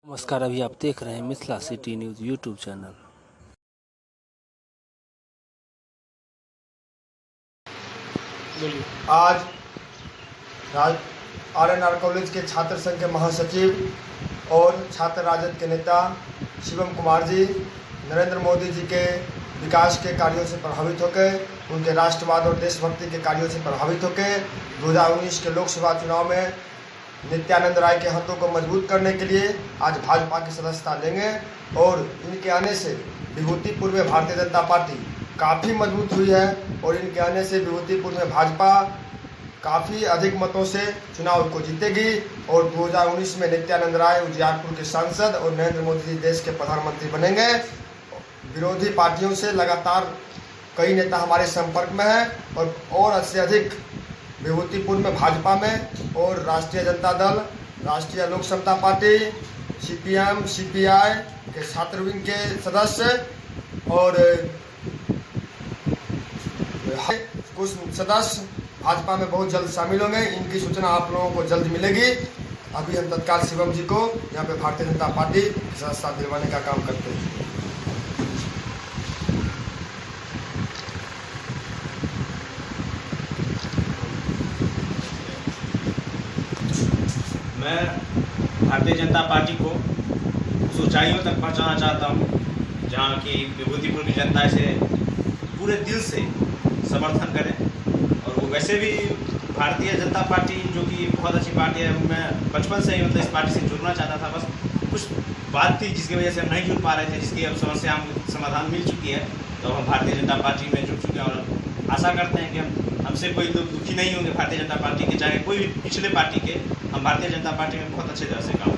नमस्कार, अभी आप देख रहे हैं Mithila city news YouTube channel. आज RNR कॉलेज के छात्र संघ के महासचिव और छात्र राजद के नेता शिवम कुमार जी नरेंद्र मोदी जी के विकास के कार्यों से प्रभावित होकर, उनके राष्ट्रवाद और देशभक्ति के कार्यों से प्रभावित होकर 2019 के लोकसभा चुनाव में नित्यानंद राय के हाथों को मजबूत करने के लिए आज भाजपा की सदस्यता लेंगे और इनके आने से विभूतिपुर में भारतीय जनता पार्टी काफ़ी मजबूत हुई है और इनके आने से विभूतिपुर में भाजपा काफ़ी अधिक मतों से चुनाव को जीतेगी और 2019 में नित्यानंद राय उजियारपुर के सांसद और नरेंद्र मोदी जी देश के प्रधानमंत्री बनेंगे। विरोधी पार्टियों से लगातार कई नेता हमारे संपर्क में हैं और से अधिक विभूतिपुर में भाजपा में और राष्ट्रीय जनता दल, राष्ट्रीय लोक समता पार्टी, CPM, CPI के छात्र विंग के सदस्य और कुछ सदस्य भाजपा में बहुत जल्द शामिल होंगे। इनकी सूचना आप लोगों को जल्द मिलेगी। अभी हम तत्काल शिवम जी को यहाँ पे भारतीय जनता पार्टी के सदस्यता दिलवाने का काम करते हैं। मैं भारतीय जनता पार्टी को उस ऊंचाइयों तक पहुंचाना चाहता हूं जहां की विभूतिपुर की जनता इसे पूरे दिल से समर्थन करे। और वो वैसे भी भारतीय जनता पार्टी जो कि बहुत अच्छी पार्टी है, मैं बचपन से ही इस पार्टी से जुड़ना चाहता था। बस कुछ बात थी जिसकी वजह से हम नहीं जुड़ पा रहे थे, जिसकी अब समस्या हम समाधान मिल चुकी है। तो हम भारतीय जनता पार्टी में जुड़ चुके हैं और आशा करते हैं कि हमसे कोई लोग दुखी नहीं होंगे भारतीय जनता पार्टी के, चाहे कोई भी पिछले पार्टी के। हम भारतीय जनता पार्टी में बहुत अच्छे तरह से काम